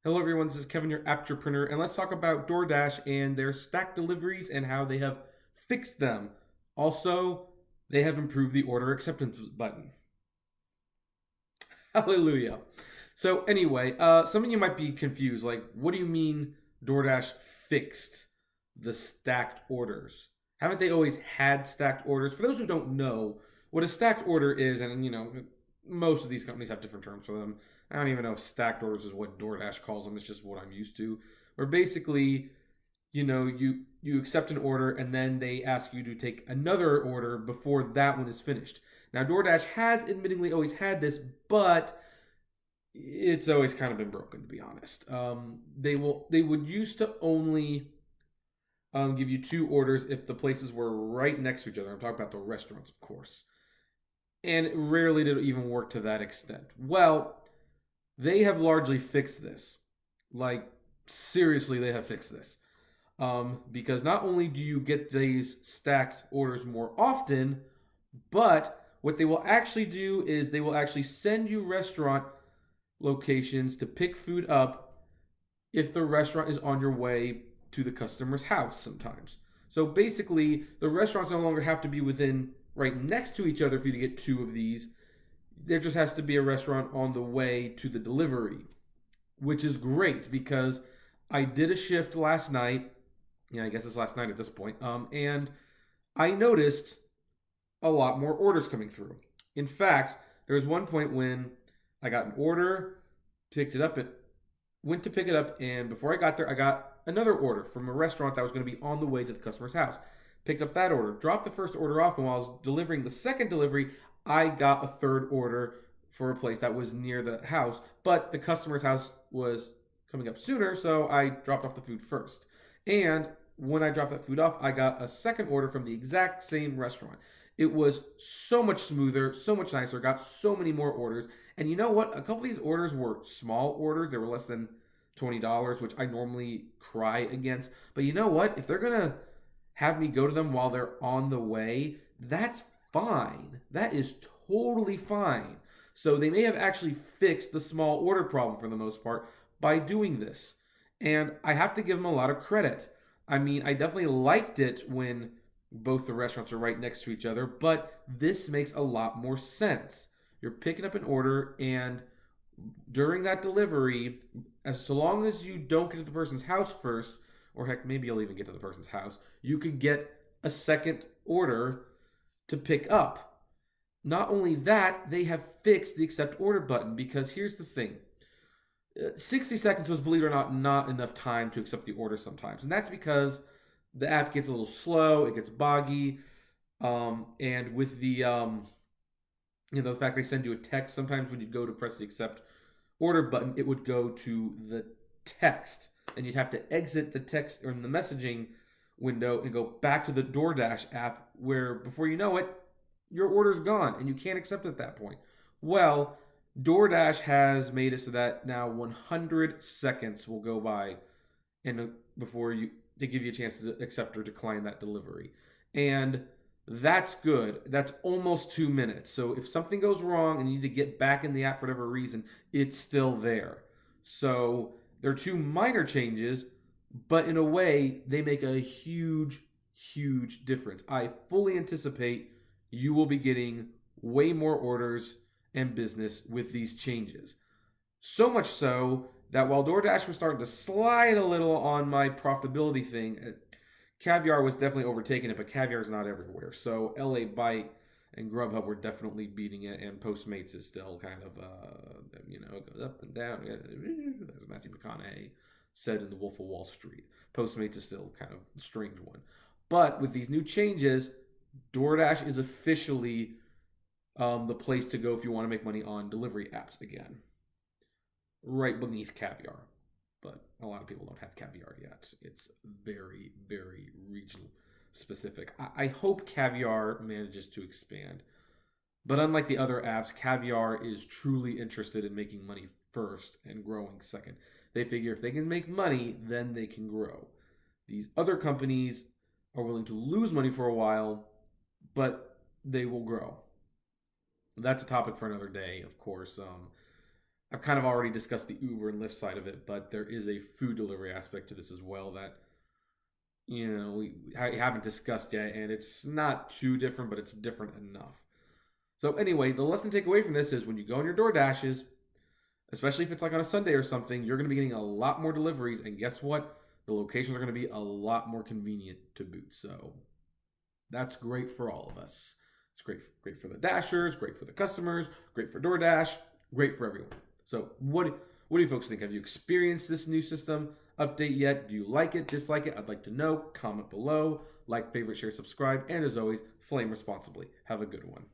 Hello, everyone. This is Kevin, your entrepreneur, and let's talk about DoorDash and their stacked deliveries and how they have fixed them. Also, they have improved the order acceptance button. Hallelujah. So, anyway, some of you might be confused. Like, what do you mean DoorDash fixed the stacked orders? Haven't they always had stacked orders? For those who don't know, what a stacked order is, and most of these companies have different terms for them. I don't even know if stacked orders is what DoorDash calls them. It's just what I'm used to. Where basically, you accept an order and then they ask you to take another order before that one is finished. Now, DoorDash has admittingly always had this, but it's always kind of been broken, to be honest. They would used to only give you two orders if the places were right next to each other. I'm talking about the restaurants, of course, and rarely did it even work to that extent. Well, they have largely fixed this. Like, seriously, they have fixed this. Because not only do you get these stacked orders more often, but what they will actually do is they will actually send you restaurant locations to pick food up if the restaurant is on your way to the customer's house sometimes. So basically, the restaurants no longer have to be within right next to each other for you to get two of these. There just has to be a restaurant on the way to the delivery, which is great because I did a shift last night. Yeah, I guess it's last night at this point. And I noticed a lot more orders coming through. In fact, there was one point when I got an order, picked it up, went to pick it up, and before I got there, I got another order from a restaurant that was going to be on the way to the customer's house. Picked up that order, dropped the first order off, and while I was delivering the second delivery, I got a third order for a place that was near the house, but the customer's house was coming up sooner, so I dropped off the food first. And when I dropped that food off, I got a second order from the exact same restaurant. It was so much smoother, so much nicer, got so many more orders. And you know what? A couple of these orders were small orders. They were less than $20, which I normally cry against. But you know what? If they're going to have me go to them while they're on the way, that's fine. That is totally fine. So they may have actually fixed the small order problem for the most part by doing this. And I have to give them a lot of credit. I mean, I definitely liked it when both the restaurants are right next to each other, but this makes a lot more sense. You're picking up an order, and during that delivery, as so long as you don't get to the person's house first, or heck, maybe you'll even get to the person's house, you could get a second order to pick up. Not only that, they have fixed the accept order button because here's the thing. 60 seconds was, believe it or not enough time to accept the order sometimes. And that's because the app gets a little slow, it gets boggy. And with the fact they send you a text, sometimes when you go to press the accept order button, it would go to the text. And you'd have to exit the text or in the messaging window and go back to the DoorDash app where before you know it, your order's gone and you can't accept it at that point. Well, DoorDash has made it so that now 100 seconds will go by and before you to give you a chance to accept or decline that delivery. And that's good. That's almost 2 minutes. So if something goes wrong and you need to get back in the app for whatever reason, it's still there. So there are two minor changes, but in a way, they make a huge, huge difference. I fully anticipate you will be getting way more orders and business with these changes. So much so that while DoorDash was starting to slide a little on my profitability thing, Caviar was definitely overtaking it, but Caviar is not everywhere. So LA Bite and Grubhub were definitely beating it, and Postmates is still kind of, it goes up and down, as Matthew McConaughey said in The Wolf of Wall Street. Postmates is still kind of a strange one. But with these new changes, DoorDash is officially the place to go if you want to make money on delivery apps again, right beneath Caviar. But a lot of people don't have Caviar yet. It's very, very regional specific. I hope Caviar manages to expand. But unlike the other apps, Caviar is truly interested in making money first and growing second. They figure if they can make money, then they can grow. These other companies are willing to lose money for a while, but they will grow. That's a topic for another day, of course. I've kind of already discussed the Uber and Lyft side of it, but there is a food delivery aspect to this as well that we haven't discussed yet, and it's not too different, but it's different enough. So anyway, the lesson to take away from this is when you go on your DoorDashes, especially if it's like on a Sunday or something, you're going to be getting a lot more deliveries, and guess what? The locations are going to be a lot more convenient to boot. So that's great for all of us. It's great for the Dashers, great for the customers, great for DoorDash, great for everyone. So what do you folks think? Have you experienced this new system update yet? Do you like it, dislike it? I'd like to know. Comment below. Like, favorite, share, subscribe, and as always, flame responsibly. Have a good one.